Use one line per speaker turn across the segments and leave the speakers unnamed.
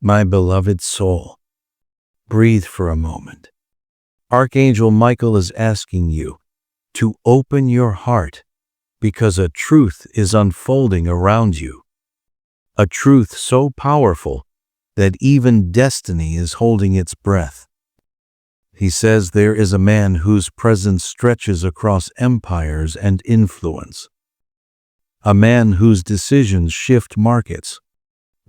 My beloved soul, breathe for a moment. Archangel Michael is asking you to open your heart because a truth is unfolding around you. A truth so powerful that even destiny is holding its breath. He says there is a man whose presence stretches across empires and influence. A man whose decisions shift markets,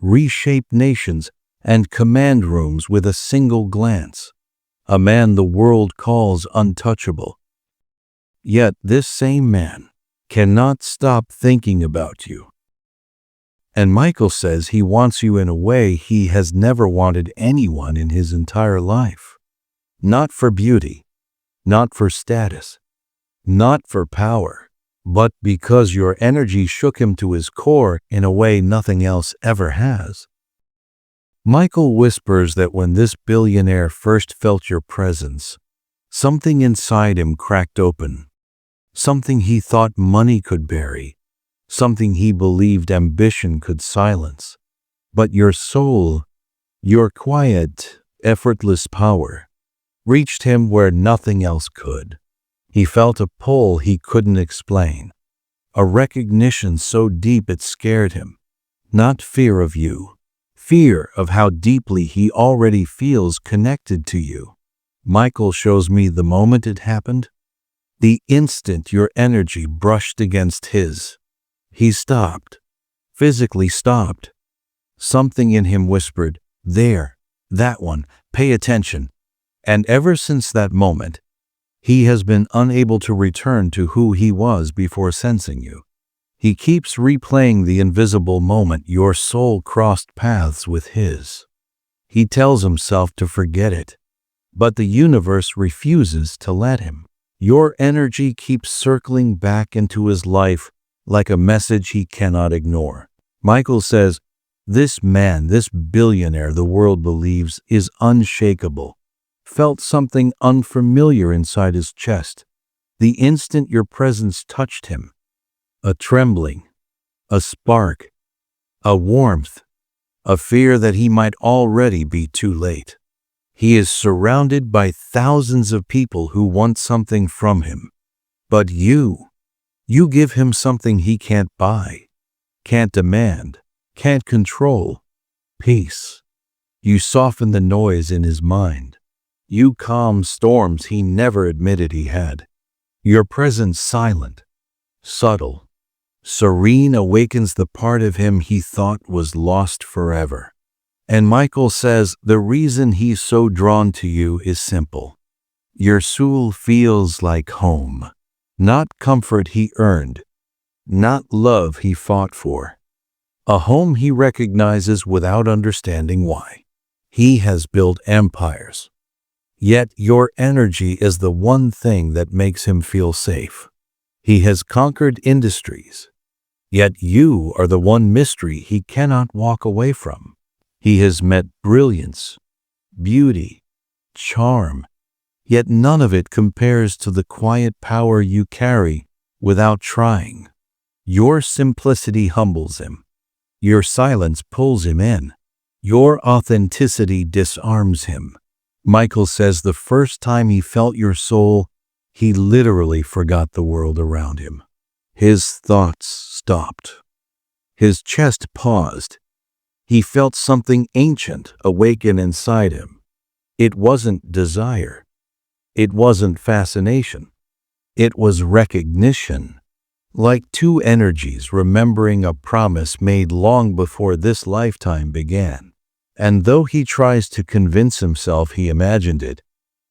reshape nations, and command rooms with a single glance. A man the world calls untouchable. Yet this same man cannot stop thinking about you. And Michael says he wants you in a way he has never wanted anyone in his entire life. Not for beauty, not for status, not for power, but because your energy shook him to his core in a way nothing else ever has. Michael whispers that when this billionaire first felt your presence, something inside him cracked open. Something he thought money could bury, something he believed ambition could silence. But your soul, your quiet, effortless power, reached him where nothing else could. He felt a pull he couldn't explain, a recognition so deep it scared him. Not fear of you, fear of how deeply he already feels connected to you. Michael shows me the moment it happened, the instant your energy brushed against his. He stopped, physically stopped. Something in him whispered, "There, that one, pay attention." And ever since that moment, he has been unable to return to who he was before sensing you. He keeps replaying the invisible moment your soul crossed paths with his. He tells himself to forget it, but the universe refuses to let him. Your energy keeps circling back into his life like a message he cannot ignore. Michael says, this man, this billionaire the world believes is unshakable, felt something unfamiliar inside his chest the instant your presence touched him. A trembling, a spark, a warmth, a fear that he might already be too late. He is surrounded by thousands of people who want something from him. But you give him something he can't buy, can't demand, can't control. Peace. You soften the noise in his mind. You calm storms he never admitted he had. Your presence silent, subtle, serene awakens the part of him he thought was lost forever. And Michael says the reason he's so drawn to you is simple. Your soul feels like home, not comfort he earned, not love he fought for. A home he recognizes without understanding why. He has built empires. Yet your energy is the one thing that makes him feel safe. He has conquered industries. Yet you are the one mystery he cannot walk away from. He has met brilliance, beauty, charm, yet none of it compares to the quiet power you carry without trying. Your simplicity humbles him. Your silence pulls him in. Your authenticity disarms him. Michael says the first time he felt your soul, he literally forgot the world around him. His thoughts stopped. His chest paused. He felt something ancient awaken inside him. It wasn't desire. It wasn't fascination. It was recognition. Like two energies remembering a promise made long before this lifetime began. And though he tries to convince himself he imagined it,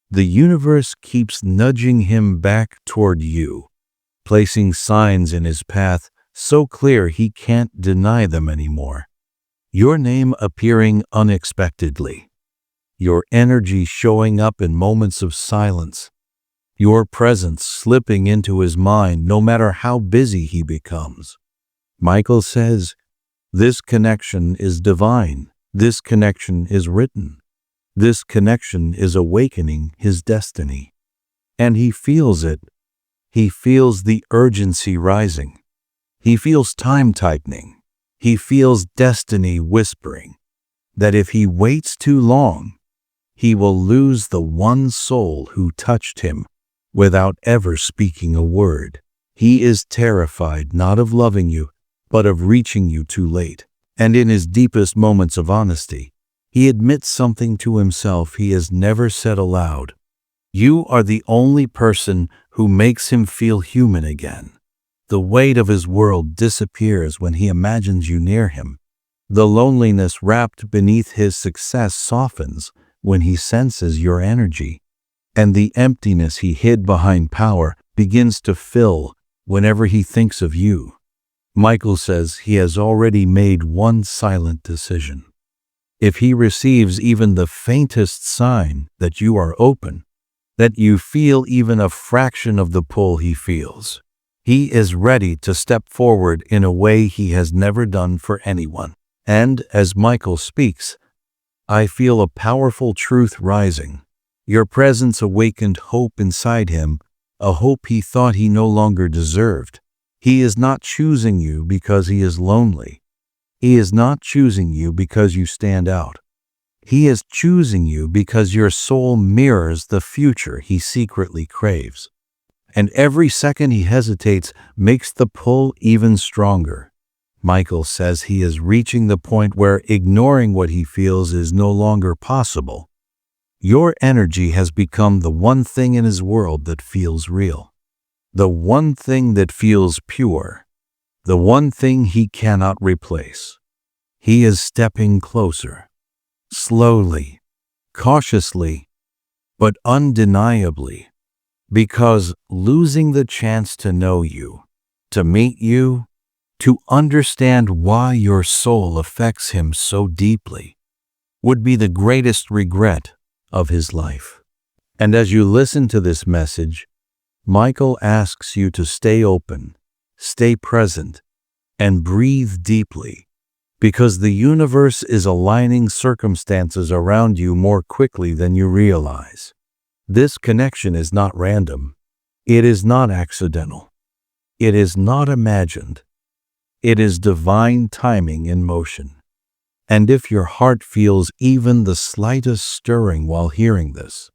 the universe keeps nudging him back toward you, placing signs in his path so clear he can't deny them anymore. Your name appearing unexpectedly, your energy showing up in moments of silence, your presence slipping into his mind no matter how busy he becomes. Michael says, this connection is divine. This connection is written. This connection is awakening his destiny. And he feels it. He feels the urgency rising. He feels time tightening. He feels destiny whispering. that if he waits too long, he will lose the one soul who touched him without ever speaking a word. He is terrified not of loving you, but of reaching you too late. And in his deepest moments of honesty, he admits something to himself he has never said aloud. You are the only person who makes him feel human again. The weight of his world disappears when he imagines you near him. The loneliness wrapped beneath his success softens when he senses your energy. And the emptiness he hid behind power begins to fill whenever he thinks of you. Michael says he has already made one silent decision. If he receives even the faintest sign that you are open, that you feel even a fraction of the pull he feels, he is ready to step forward in a way he has never done for anyone. And as Michael speaks, I feel a powerful truth rising. Your presence awakened hope inside him, a hope he thought he no longer deserved. He is not choosing you because he is lonely. He is not choosing you because you stand out. He is choosing you because your soul mirrors the future he secretly craves. And every second he hesitates makes the pull even stronger. Michael says he is reaching the point where ignoring what he feels is no longer possible. Your energy has become the one thing in his world that feels real. The one thing that feels pure. The one thing he cannot replace. He is stepping closer. Slowly, cautiously, but undeniably. Because losing the chance to know you, to meet you, to understand why your soul affects him so deeply, would be the greatest regret of his life. And as you listen to this message, Michael asks you to stay open, stay present, and breathe deeply, because the universe is aligning circumstances around you more quickly than you realize. This connection is not random. It is not accidental. It is not imagined. It is divine timing in motion. And if your heart feels even the slightest stirring while hearing this,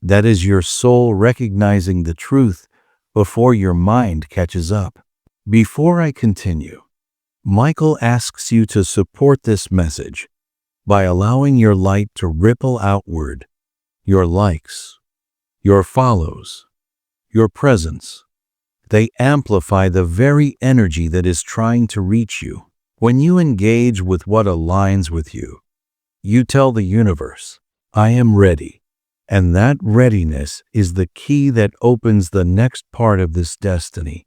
that is your soul recognizing the truth before your mind catches up. Before I continue, Michael asks you to support this message by allowing your light to ripple outward, your likes, your follows, your presence. They amplify the very energy that is trying to reach you. When you engage with what aligns with you, you tell the universe, I am ready. And that readiness is the key that opens the next part of this destiny.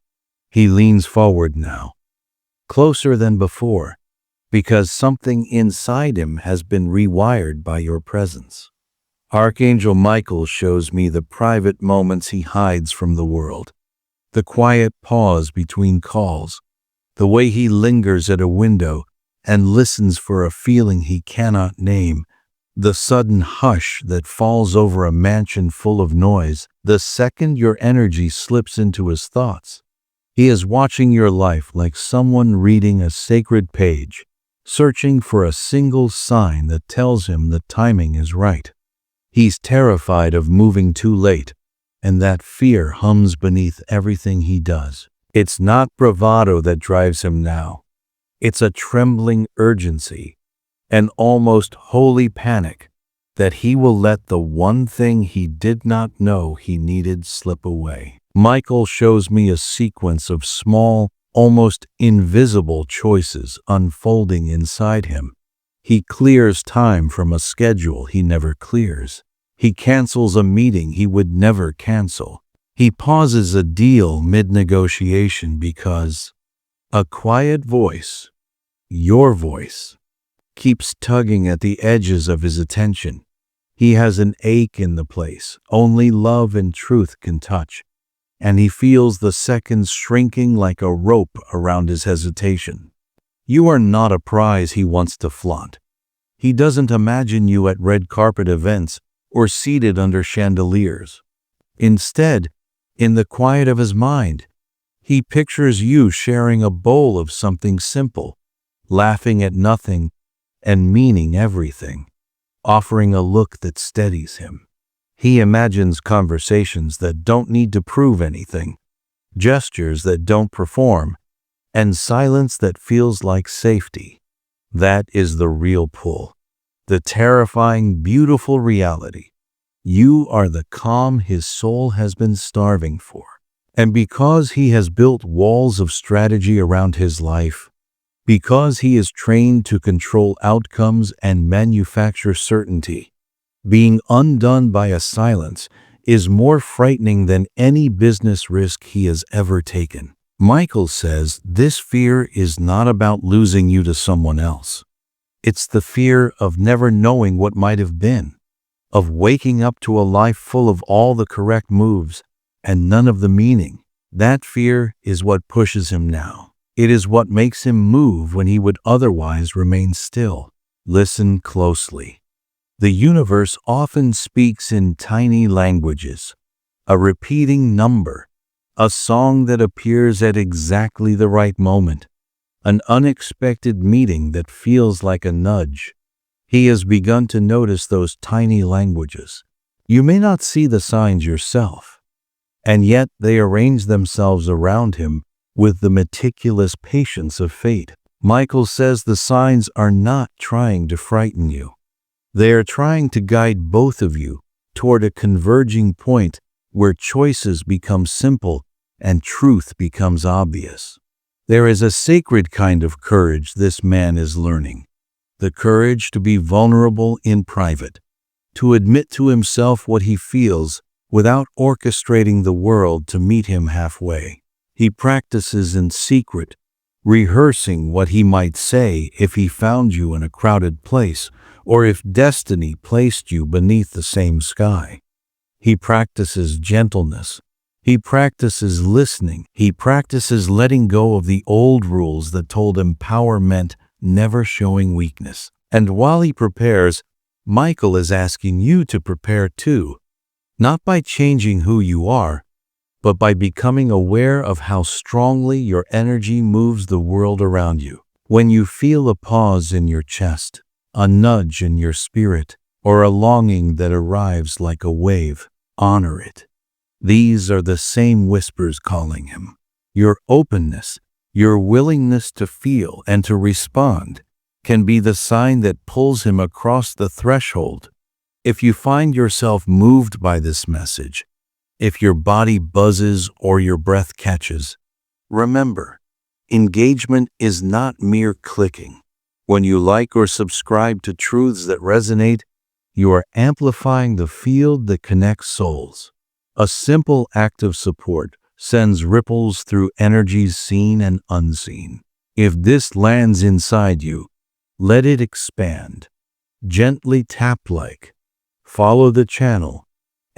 He leans forward now, closer than before, because something inside him has been rewired by your presence. Archangel Michael shows me the private moments he hides from the world, the quiet pause between calls, the way he lingers at a window and listens for a feeling he cannot name, the sudden hush that falls over a mansion full of noise the second your energy slips into his thoughts. He is watching your life like someone reading a sacred page, searching for a single sign that tells him the timing is right. He's terrified of moving too late, and that fear hums beneath everything he does. It's not bravado that drives him now. It's a trembling urgency, an almost holy panic that he will let the one thing he did not know he needed slip away. Michael shows me a sequence of small, almost invisible choices unfolding inside him. He clears time from a schedule he never clears. He cancels a meeting he would never cancel. He pauses a deal mid-negotiation because a quiet voice, your voice, keeps tugging at the edges of his attention. He has an ache in the place only love and truth can touch, and he feels the seconds shrinking like a rope around his hesitation. You are not a prize he wants to flaunt. He doesn't imagine you at red carpet events or seated under chandeliers. Instead, in the quiet of his mind, he pictures you sharing a bowl of something simple, laughing at nothing, and meaning everything, offering a look that steadies him. He imagines conversations that don't need to prove anything, gestures that don't perform, and silence that feels like safety. That is the real pull, the terrifying, beautiful reality. You are the calm his soul has been starving for. And because he has built walls of strategy around his life, because he is trained to control outcomes and manufacture certainty, being undone by a silence is more frightening than any business risk he has ever taken. Michael says this fear is not about losing you to someone else. It's the fear of never knowing what might have been, of waking up to a life full of all the correct moves and none of the meaning. That fear is what pushes him now. It is what makes him move when he would otherwise remain still. Listen closely. The universe often speaks in tiny languages, a repeating number, a song that appears at exactly the right moment, an unexpected meeting that feels like a nudge. He has begun to notice those tiny languages. You may not see the signs yourself, and yet they arrange themselves around him with the meticulous patience of fate. Michael says the signs are not trying to frighten you. They are trying to guide both of you toward a converging point where choices become simple and truth becomes obvious. There is a sacred kind of courage this man is learning. The courage to be vulnerable in private, to admit to himself what he feels without orchestrating the world to meet him halfway. He practices in secret, rehearsing what he might say if he found you in a crowded place, or if destiny placed you beneath the same sky. He practices gentleness. He practices listening. He practices letting go of the old rules that told him power meant never showing weakness. And while he prepares, Michael is asking you to prepare too, not by changing who you are, but by becoming aware of how strongly your energy moves the world around you. When you feel a pause in your chest, a nudge in your spirit, or a longing that arrives like a wave, honor it. These are the same whispers calling him. Your openness, your willingness to feel and to respond, can be the sign that pulls him across the threshold. If you find yourself moved by this message, if your body buzzes or your breath catches, remember, engagement is not mere clicking. When you like or subscribe to truths that resonate, you are amplifying the field that connects souls. A simple act of support sends ripples through energies seen and unseen. If this lands inside you, let it expand. Gently tap like, follow the channel,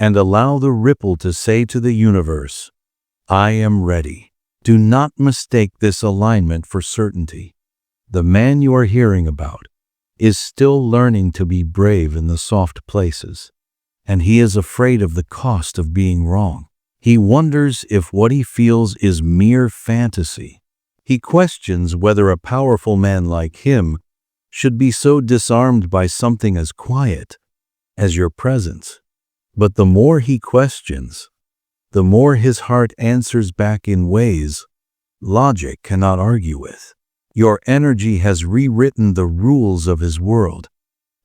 and allow the ripple to say to the universe, I am ready. Do not mistake this alignment for certainty. The man you are hearing about is still learning to be brave in the soft places, and he is afraid of the cost of being wrong. He wonders if what he feels is mere fantasy. He questions whether a powerful man like him should be so disarmed by something as quiet as your presence. But the more he questions, the more his heart answers back in ways logic cannot argue with. Your energy has rewritten the rules of his world,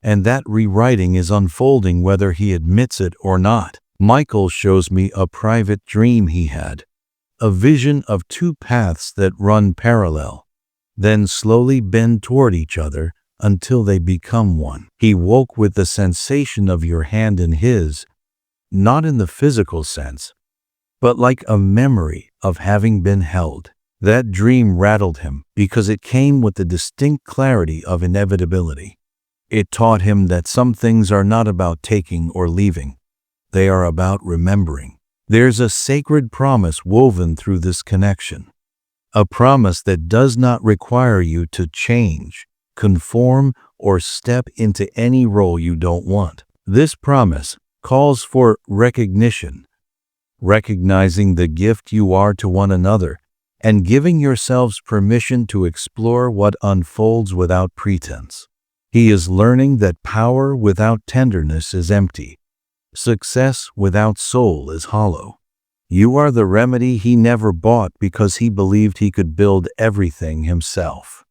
and that rewriting is unfolding whether he admits it or not. Michael shows me a private dream he had, a vision of two paths that run parallel, then slowly bend toward each other until they become one. He woke with the sensation of your hand in his, not in the physical sense, but like a memory of having been held. That dream rattled him because it came with the distinct clarity of inevitability. It taught him that some things are not about taking or leaving. They are about remembering. There's a sacred promise woven through this connection, a promise that does not require you to change, conform, or step into any role you don't want. This promise calls for recognition, recognizing the gift you are to one another, and giving yourselves permission to explore what unfolds without pretense. He is learning that power without tenderness is empty. Success without soul is hollow. You are the remedy he never bought because he believed he could build everything himself.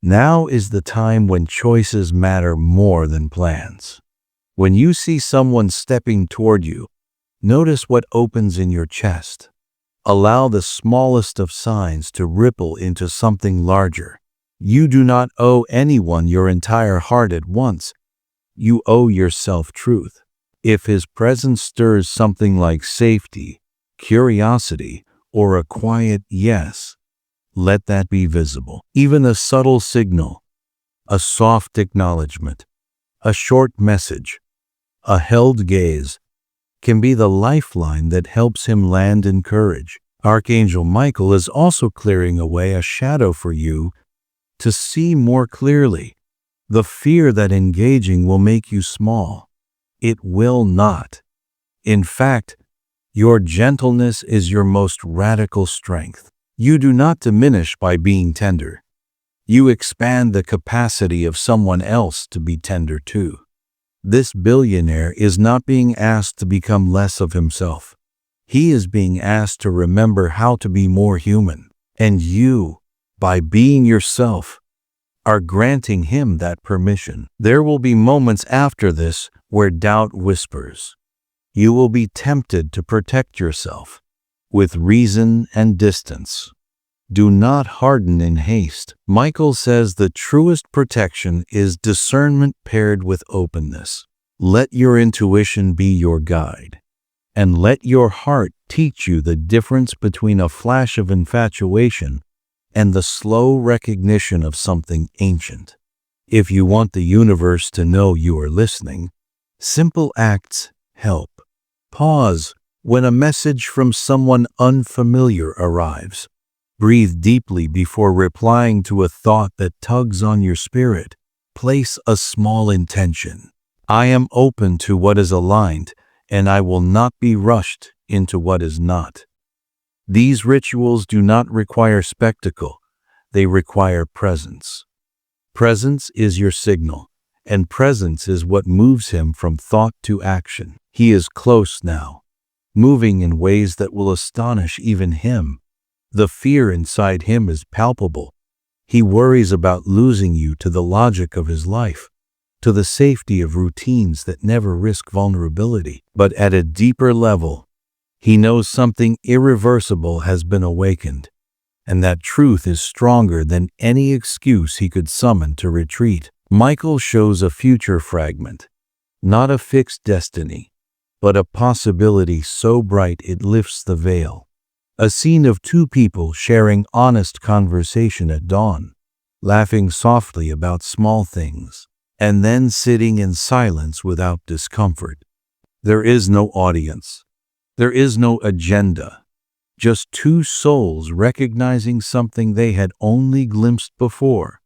Now is the time when choices matter more than plans. When you see someone stepping toward you, notice what opens in your chest. Allow the smallest of signs to ripple into something larger. You do not owe anyone your entire heart at once. You owe yourself truth. If his presence stirs something like safety, curiosity, or a quiet yes, let that be visible. Even a subtle signal, a soft acknowledgement, a short message, a held gaze, can be the lifeline that helps him land in courage. Archangel Michael is also clearing away a shadow for you to see more clearly. The fear that engaging will make you small. It will not. In fact, your gentleness is your most radical strength. You do not diminish by being tender. You expand the capacity of someone else to be tender too. This billionaire is not being asked to become less of himself. He is being asked to remember how to be more human. And you, by being yourself, are granting him that permission. There will be moments after this where doubt whispers. You will be tempted to protect yourself with reason and distance. Do not harden in haste. Michael says the truest protection is discernment paired with openness. Let your intuition be your guide, and let your heart teach you the difference between a flash of infatuation and the slow recognition of something ancient. If you want the universe to know you are listening, simple acts help. Pause when a message from someone unfamiliar arrives. Breathe deeply before replying to a thought that tugs on your spirit. Place a small intention. I am open to what is aligned, and I will not be rushed into what is not. These rituals do not require spectacle. They require presence. Presence is your signal, and presence is what moves him from thought to action. He is close now, moving in ways that will astonish even him. The fear inside him is palpable. He worries about losing you to the logic of his life, to the safety of routines that never risk vulnerability. But at a deeper level, he knows something irreversible has been awakened, and that truth is stronger than any excuse he could summon to retreat. Michael shows a future fragment, not a fixed destiny, but a possibility so bright it lifts the veil. A scene of two people sharing honest conversation at dawn, laughing softly about small things, and then sitting in silence without discomfort. There is no audience. There is no agenda. Just two souls recognizing something they had only glimpsed before,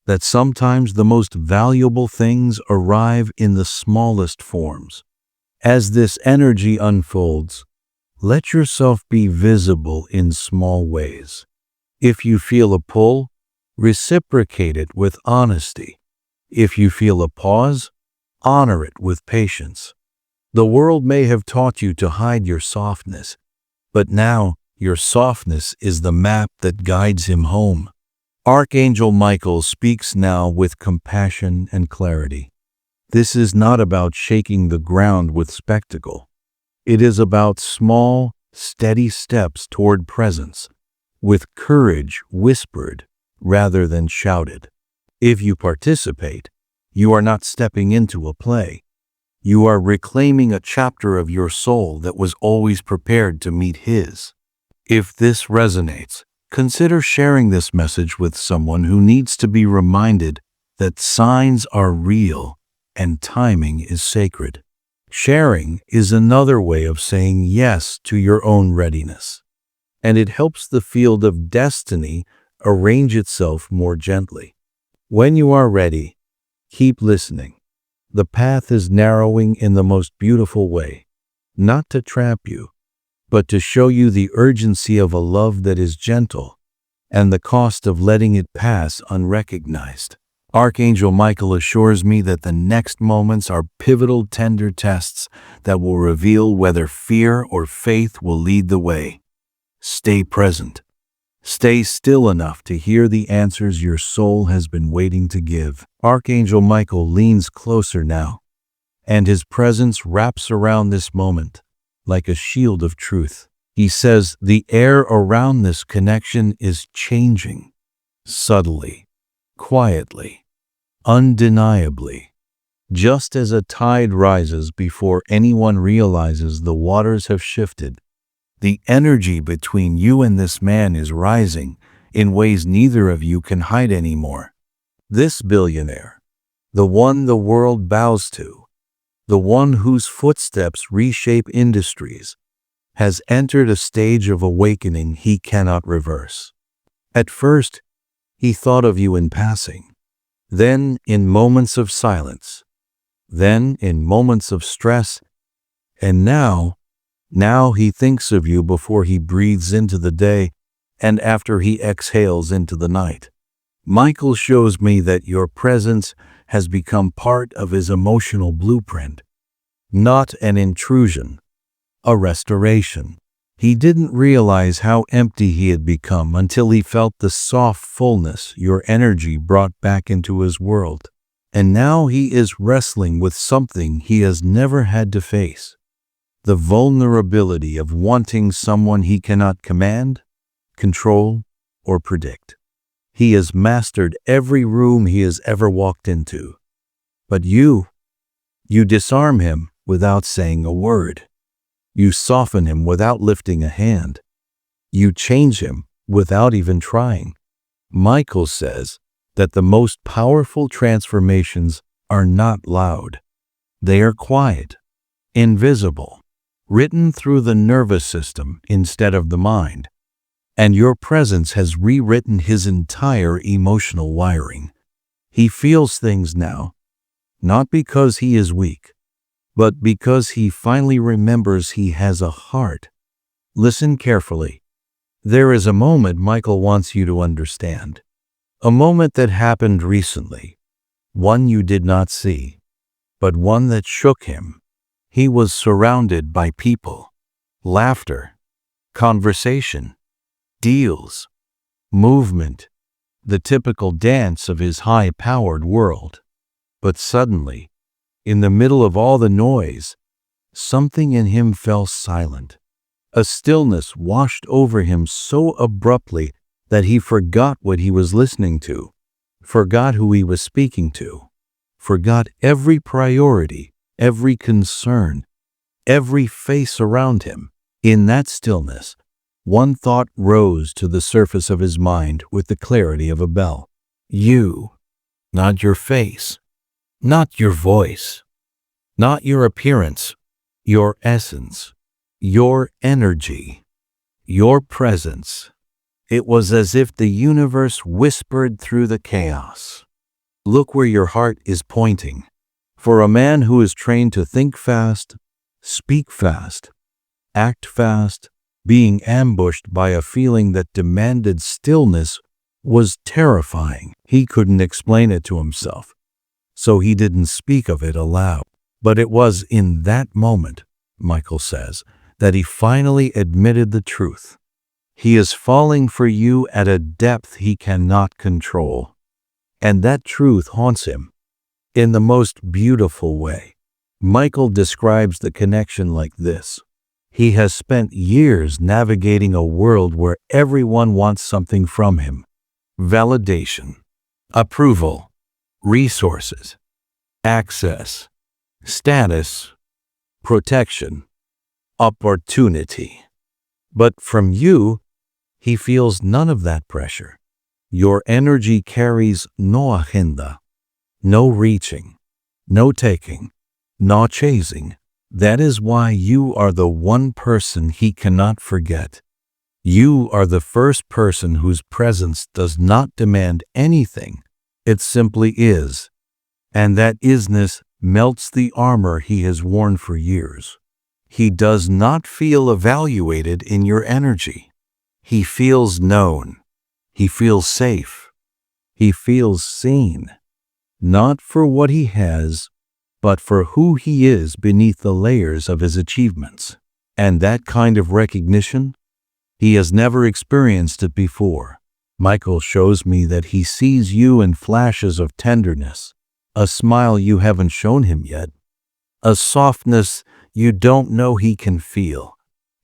that sometimes the most valuable things arrive in the smallest forms. As this energy unfolds, let yourself be visible in small ways. If you feel a pull, reciprocate it with honesty. If you feel a pause, honor it with patience. The world may have taught you to hide your softness, but now your softness is the map that guides him home. Archangel Michael speaks now with compassion and clarity. This is not about shaking the ground with spectacle. It is about small, steady steps toward presence, with courage whispered rather than shouted. If you participate, you are not stepping into a play. You are reclaiming a chapter of your soul that was always prepared to meet his. If this resonates, consider sharing this message with someone who needs to be reminded that signs are real and timing is sacred. Sharing is another way of saying yes to your own readiness, and it helps the field of destiny arrange itself more gently. When you are ready, keep listening. The path is narrowing in the most beautiful way, not to trap you, but to show you the urgency of a love that is gentle and the cost of letting it pass unrecognized. Archangel Michael assures me that the next moments are pivotal, tender tests that will reveal whether fear or faith will lead the way. Stay present. Stay still enough to hear the answers your soul has been waiting to give. Archangel Michael leans closer now, and his presence wraps around this moment like a shield of truth. He says the air around this connection is changing, subtly, quietly, undeniably. Just as a tide rises before anyone realizes the waters have shifted, the energy between you and this man is rising in ways neither of you can hide anymore. This billionaire, the one the world bows to, the one whose footsteps reshape industries, has entered a stage of awakening he cannot reverse. At first, he thought of you in passing, then in moments of silence, then in moments of stress, and now he thinks of you before he breathes into the day and after he exhales into the night. Michael shows me that your presence has become part of his emotional blueprint, not an intrusion, a restoration. He didn't realize how empty he had become until he felt the soft fullness your energy brought back into his world. And now he is wrestling with something he has never had to face: the vulnerability of wanting someone he cannot command, control, or predict. He has mastered every room he has ever walked into. But you disarm him without saying a word. You soften him without lifting a hand. You change him without even trying. Michael says that the most powerful transformations are not loud. They are quiet, invisible, written through the nervous system instead of the mind. And your presence has rewritten his entire emotional wiring. He feels things now, not because he is weak, but because he finally remembers he has a heart. Listen carefully. There is a moment Michael wants you to understand. A moment that happened recently. One you did not see, but one that shook him. He was surrounded by people, laughter, conversation, deals, movement, the typical dance of his high-powered world. But suddenly, in the middle of all the noise, something in him fell silent. A stillness washed over him so abruptly that he forgot what he was listening to, forgot who he was speaking to, forgot every priority, every concern, every face around him. In that stillness, one thought rose to the surface of his mind with the clarity of a bell. You, not your face, not your voice, not your appearance, your essence, your energy, your presence. It was as if the universe whispered through the chaos. Look where your heart is pointing. For a man who is trained to think fast, speak fast, act fast, being ambushed by a feeling that demanded stillness was terrifying. He couldn't explain it to himself, so he didn't speak of it aloud. But it was in that moment, Michael says, that he finally admitted the truth. He is falling for you at a depth he cannot control. And that truth haunts him in the most beautiful way. Michael describes the connection like this. He has spent years navigating a world where everyone wants something from him: validation, approval, resources, access, status, protection, opportunity. But from you, he feels none of that pressure. Your energy carries no agenda, no reaching, no taking, no chasing. That is why you are the one person he cannot forget. You are the first person whose presence does not demand anything. It simply is. And that isness melts the armor he has worn for years. He does not feel evaluated in your energy. He feels known. He feels safe. He feels seen. not for what he has, but for who he is beneath the layers of his achievements. And that kind of recognition, he has never experienced it before. Michael shows me that he sees you in flashes of tenderness, a smile you haven't shown him yet, a softness you don't know he can feel,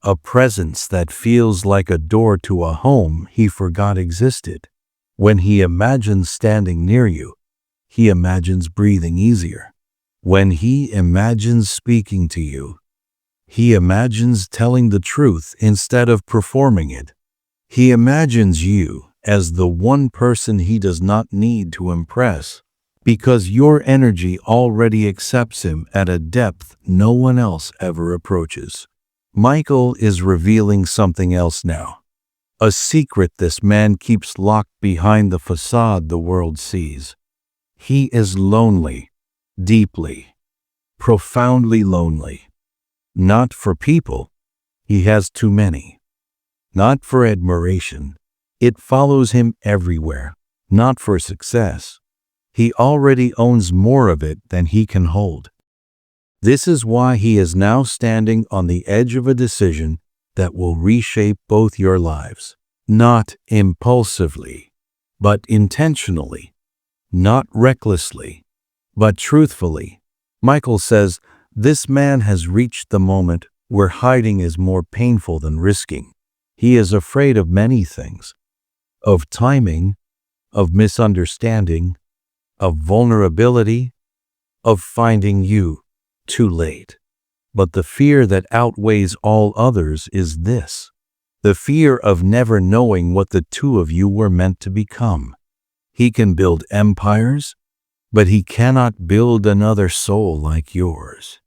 a presence that feels like a door to a home he forgot existed. When he imagines standing near you, he imagines breathing easier. When he imagines speaking to you, he imagines telling the truth instead of performing it. He imagines you as the one person he does not need to impress, because your energy already accepts him at a depth no one else ever approaches. Michael is revealing something else now, a secret this man keeps locked behind the facade the world sees. He is lonely, deeply, profoundly lonely. Not for people, he has too many. Not for admiration, it follows him everywhere. Not for success, he already owns more of it than he can hold. This is why he is now standing on the edge of a decision that will reshape both your lives. Not impulsively, but intentionally. Not recklessly, but truthfully. Michael says, this man has reached the moment where hiding is more painful than risking. He is afraid of many things. Of timing, of misunderstanding, of vulnerability, of finding you too late. But the fear that outweighs all others is this: the fear of never knowing what the two of you were meant to become. He can build empires, but he cannot build another soul like yours.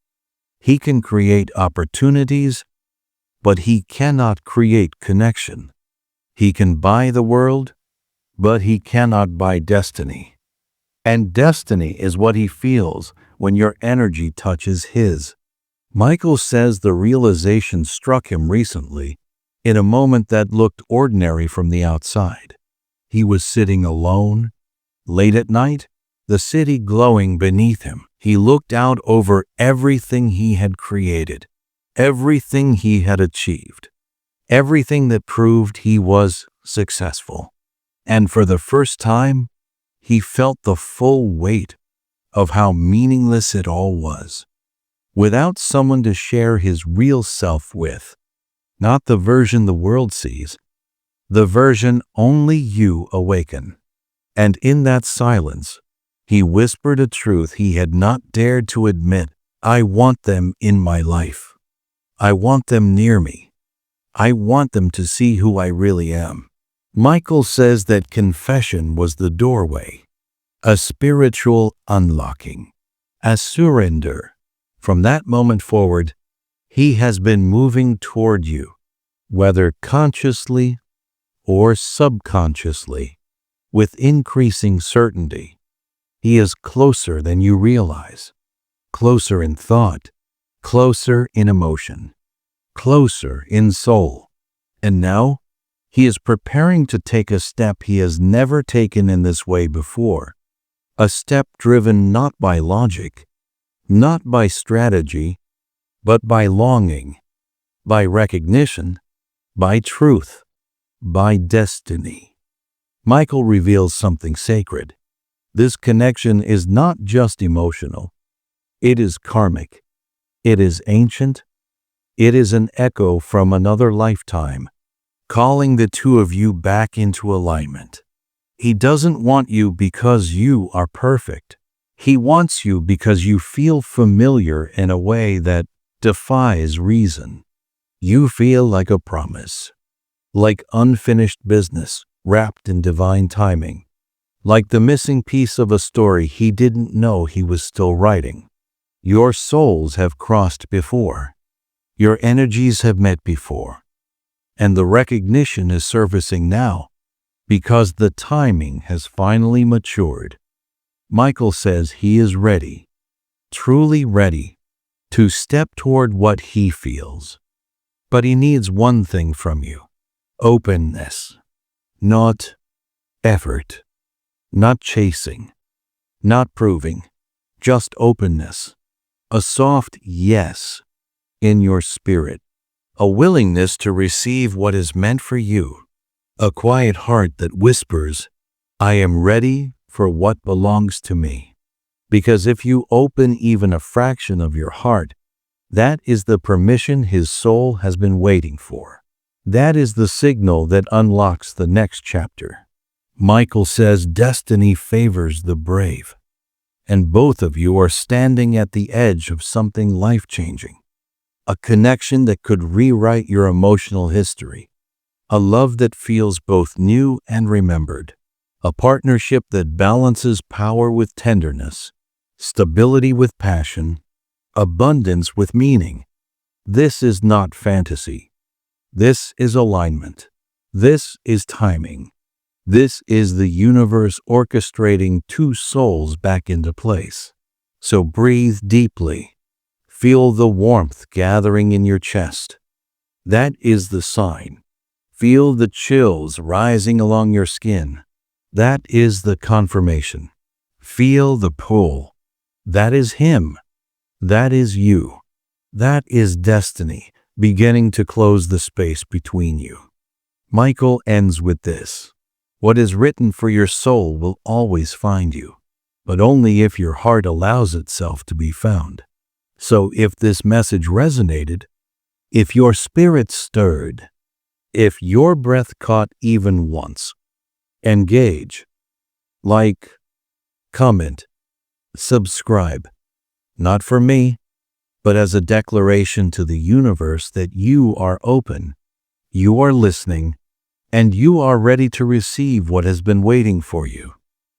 He can create opportunities, but he cannot create connection. He can buy the world, but he cannot buy destiny. And destiny is what he feels when your energy touches his. Michael says the realization struck him recently in a moment that looked ordinary from the outside. He was sitting alone, late at night, the city glowing beneath him. He looked out over everything he had created, everything he had achieved, everything that proved he was successful. And for the first time, he felt the full weight of how meaningless it all was. Without someone to share his real self with, not the version the world sees, the version only you awaken. And in that silence, he whispered a truth he had not dared to admit. I want them in my life. I want them near me. I want them to see who I really am. Michael says that confession was the doorway, a spiritual unlocking, a surrender. From that moment forward, he has been moving toward you, whether consciously or subconsciously, with increasing certainty. He is closer than you realize, closer in thought, closer in emotion, closer in soul. And now, he is preparing to take a step he has never taken in this way before, a step driven not by logic, not by strategy, but by longing, by recognition, by truth, by destiny. Michael reveals something sacred. This connection is not just emotional. It is karmic. It is ancient. It is an echo from another lifetime, calling the two of you back into alignment. He doesn't want you because you are perfect. He wants you because you feel familiar in a way that defies reason. You feel like a promise, like unfinished business wrapped in divine timing, like the missing piece of a story he didn't know he was still writing. Your souls have crossed before. Your energies have met before. And the recognition is surfacing now because the timing has finally matured. Michael says he is ready, truly ready, to step toward what he feels. But he needs one thing from you: openness, not effort. Not chasing, not proving, just openness. A soft yes in your spirit, a willingness to receive what is meant for you, a quiet heart that whispers, I am ready for what belongs to me. Because if you open even a fraction of your heart, that is the permission his soul has been waiting for. That is the signal that unlocks the next chapter. Michael says destiny favors the brave, and both of you are standing at the edge of something life-changing. A connection that could rewrite your emotional history. A love that feels both new and remembered. A partnership that balances power with tenderness, stability with passion, abundance with meaning. This is not fantasy. This is alignment. This is timing. This is the universe orchestrating two souls back into place. So breathe deeply. Feel the warmth gathering in your chest. That is the sign. Feel the chills rising along your skin. That is the confirmation. Feel the pull. That is him. That is you. That is destiny beginning to close the space between you. Michael ends with this. What is written for your soul will always find you, but only if your heart allows itself to be found. So if this message resonated, if your spirit stirred, if your breath caught even once, engage, like, comment, subscribe, not for me, but as a declaration to the universe that you are open, you are listening, and you are ready to receive what has been waiting for you.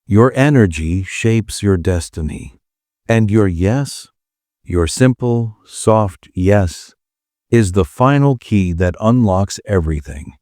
Your energy shapes your destiny, and your yes, your simple, soft yes, is the final key that unlocks everything.